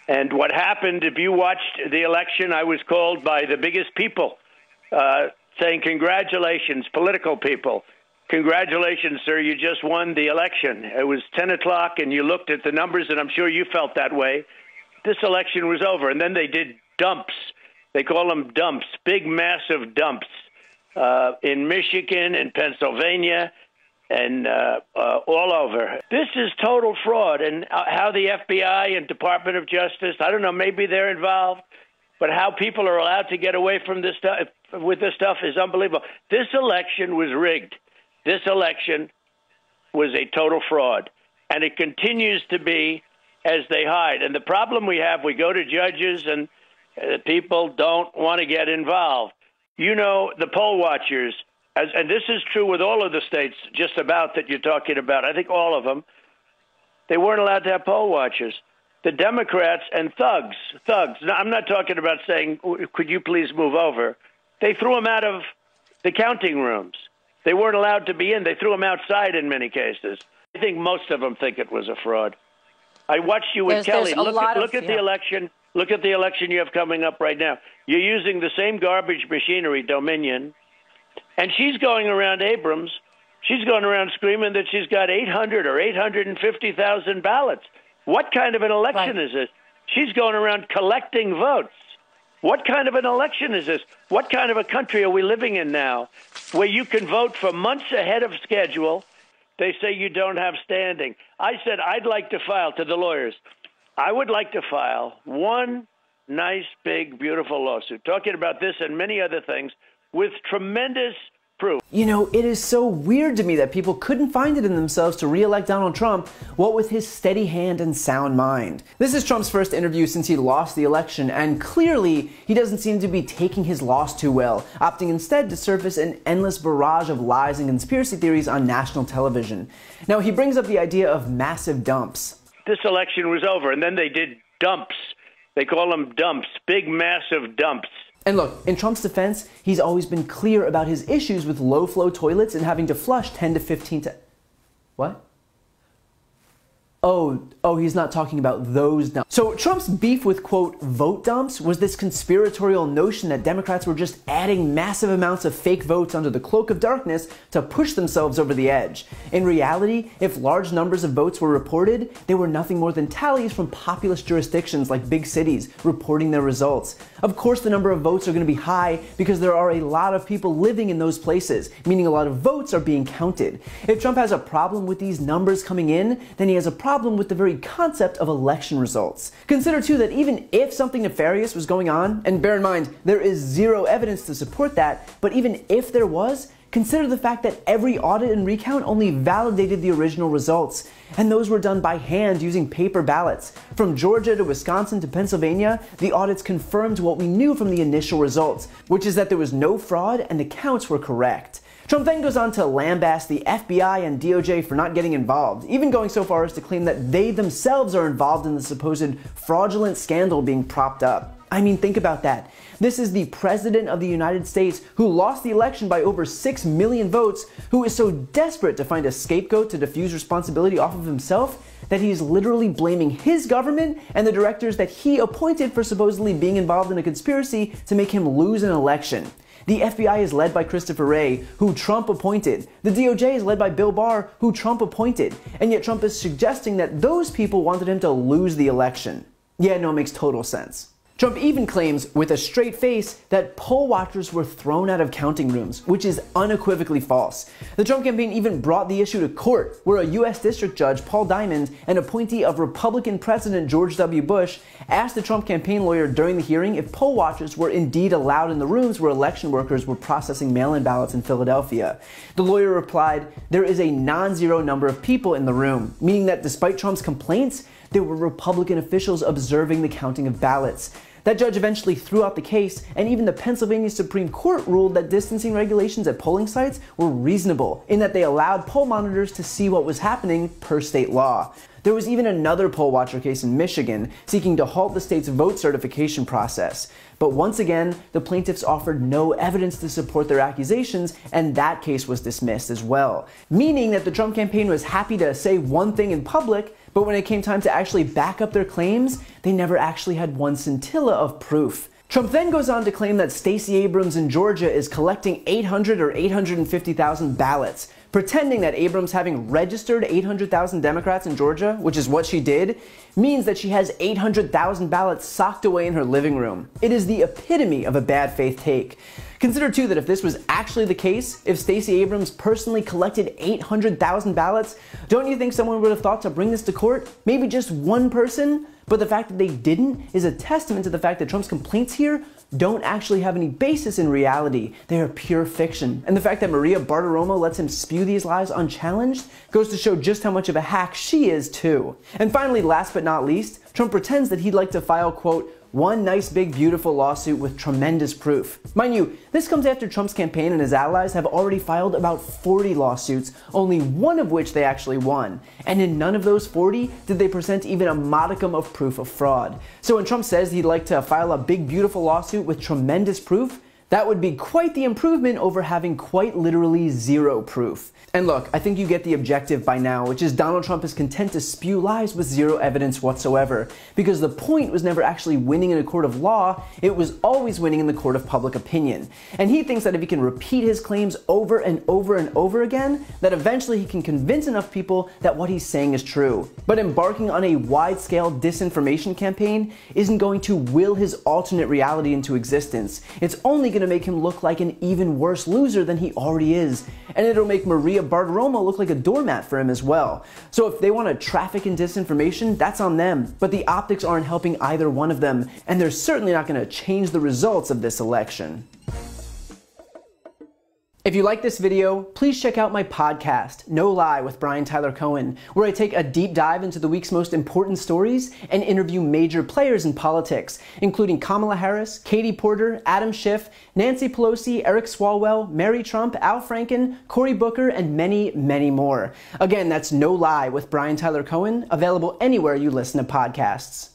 And what happened, if you watched the election, I was called by the biggest people saying, congratulations, political people. Congratulations, sir, you just won the election. It was 10 o'clock, and you looked at the numbers, and I'm sure you felt that way. This election was over. And then they did dumps. They call them dumps, big, massive dumps in Michigan and Pennsylvania and all over. This is total fraud. And how the FBI and Department of Justice, I don't know, maybe they're involved, but how people are allowed to get away from this stuff with this stuff is unbelievable. This election was rigged. This election was a total fraud, and it continues to be as they hide. And the problem we have, we go to judges and people don't want to get involved. You know, the poll watchers, and this is true with all of the states just about that you're talking about, I think all of them, they weren't allowed to have poll watchers. The Democrats and thugs. Now, I'm not talking about saying, could you please move over? They threw them out of the counting rooms. They weren't allowed to be in. They threw them outside in many cases. I think most of them think it was a fraud. I watched you with Kelly. Look at the election. Look at the election you have coming up right now. You're using the same garbage machinery, Dominion, and she's going around Abrams. She's going around screaming that she's got 800 or 850,000 ballots. What kind of an election is this? She's going around collecting votes. What kind of an election is this? What kind of a country are we living in now where you can vote for months ahead of schedule? They say you don't have standing. I said I'd like to file to the lawyers. I would like to file one nice, big, beautiful lawsuit talking about this and many other things with tremendous proof. You know, it is so weird to me that people couldn't find it in themselves to re-elect Donald Trump, what with his steady hand and sound mind. This is Trump's first interview since he lost the election, and clearly he doesn't seem to be taking his loss too well, opting instead to surface an endless barrage of lies and conspiracy theories on national television. Now, he brings up the idea of massive dumps. This election was over, and then they did dumps. They call them dumps, big, massive dumps. And look, in Trump's defense, he's always been clear about his issues with low-flow toilets and having to flush 10 to 15 to... What? Oh, he's not talking about those dumps. So Trump's beef with, quote, vote dumps was this conspiratorial notion that Democrats were just adding massive amounts of fake votes under the cloak of darkness to push themselves over the edge. In reality, if large numbers of votes were reported, they were nothing more than tallies from populous jurisdictions like big cities reporting their results. Of course, the number of votes are going to be high because there are a lot of people living in those places, meaning a lot of votes are being counted. If Trump has a problem with these numbers coming in, then he has a problem with the very concept of election results. Consider too that even if something nefarious was going on, and bear in mind, there is zero evidence to support that, but even if there was, consider the fact that every audit and recount only validated the original results, and those were done by hand using paper ballots. From Georgia to Wisconsin to Pennsylvania, the audits confirmed what we knew from the initial results, which is that there was no fraud and the counts were correct. Trump then goes on to lambaste the FBI and DOJ for not getting involved, even going so far as to claim that they themselves are involved in the supposed fraudulent scandal being propped up. I mean, think about that. This is the President of the United States who lost the election by over 6 million votes, who is so desperate to find a scapegoat to diffuse responsibility off of himself that he is literally blaming his government and the directors that he appointed for supposedly being involved in a conspiracy to make him lose an election. The FBI is led by Christopher Wray, who Trump appointed. The DOJ is led by Bill Barr, who Trump appointed. And yet Trump is suggesting that those people wanted him to lose the election. Yeah, no, it makes total sense. Trump even claims, with a straight face, that poll watchers were thrown out of counting rooms, which is unequivocally false. The Trump campaign even brought the issue to court, where a U.S. District Judge, Paul Diamond, an appointee of Republican President George W. Bush, asked the Trump campaign lawyer during the hearing if poll watchers were indeed allowed in the rooms where election workers were processing mail-in ballots in Philadelphia. The lawyer replied, "There is a non-zero number of people in the room," meaning that despite Trump's complaints, there were Republican officials observing the counting of ballots. That judge eventually threw out the case, and even the Pennsylvania Supreme Court ruled that distancing regulations at polling sites were reasonable, in that they allowed poll monitors to see what was happening per state law. There was even another poll watcher case in Michigan seeking to halt the state's vote certification process. But once again, the plaintiffs offered no evidence to support their accusations, and that case was dismissed as well. Meaning that the Trump campaign was happy to say one thing in public, But when it came time to actually back up their claims, they never actually had one scintilla of proof. Trump then goes on to claim that Stacey Abrams in Georgia is collecting 800 or 850,000 ballots, pretending that Abrams having registered 800,000 Democrats in Georgia, which is what she did, means that she has 800,000 ballots socked away in her living room. It is the epitome of a bad faith take. Consider too that if this was actually the case, if Stacey Abrams personally collected 800,000 ballots, don't you think someone would have thought to bring this to court? Maybe just one person? But the fact that they didn't is a testament to the fact that Trump's complaints here don't actually have any basis in reality. They are pure fiction. And the fact that Maria Bartiromo lets him spew these lies unchallenged goes to show just how much of a hack she is too. And finally, last but not least, Trump pretends that he'd like to file, quote, one nice big beautiful lawsuit with tremendous proof. Mind you, this comes after Trump's campaign and his allies have already filed about 40 lawsuits, only one of which they actually won. And in none of those 40 did they present even a modicum of proof of fraud. So when Trump says he'd like to file a big beautiful lawsuit with tremendous proof, that would be quite the improvement over having quite literally zero proof. And look, I think you get the objective by now, which is Donald Trump is content to spew lies with zero evidence whatsoever, because the point was never actually winning in a court of law, it was always winning in the court of public opinion. And he thinks that if he can repeat his claims over and over and over again, that eventually he can convince enough people that what he's saying is true. But embarking on a wide-scale disinformation campaign isn't going to will his alternate reality into existence. It's only going to make him look like an even worse loser than he already is. And it'll make Maria Bartiromo look like a doormat for him as well. So if they want to traffic in disinformation, that's on them. But the optics aren't helping either one of them, and they're certainly not going to change the results of this election. If you like this video, please check out my podcast, No Lie with Brian Tyler Cohen, where I take a deep dive into the week's most important stories and interview major players in politics, including Kamala Harris, Katie Porter, Adam Schiff, Nancy Pelosi, Eric Swalwell, Mary Trump, Al Franken, Cory Booker, and many, many more. Again, that's No Lie with Brian Tyler Cohen, available anywhere you listen to podcasts.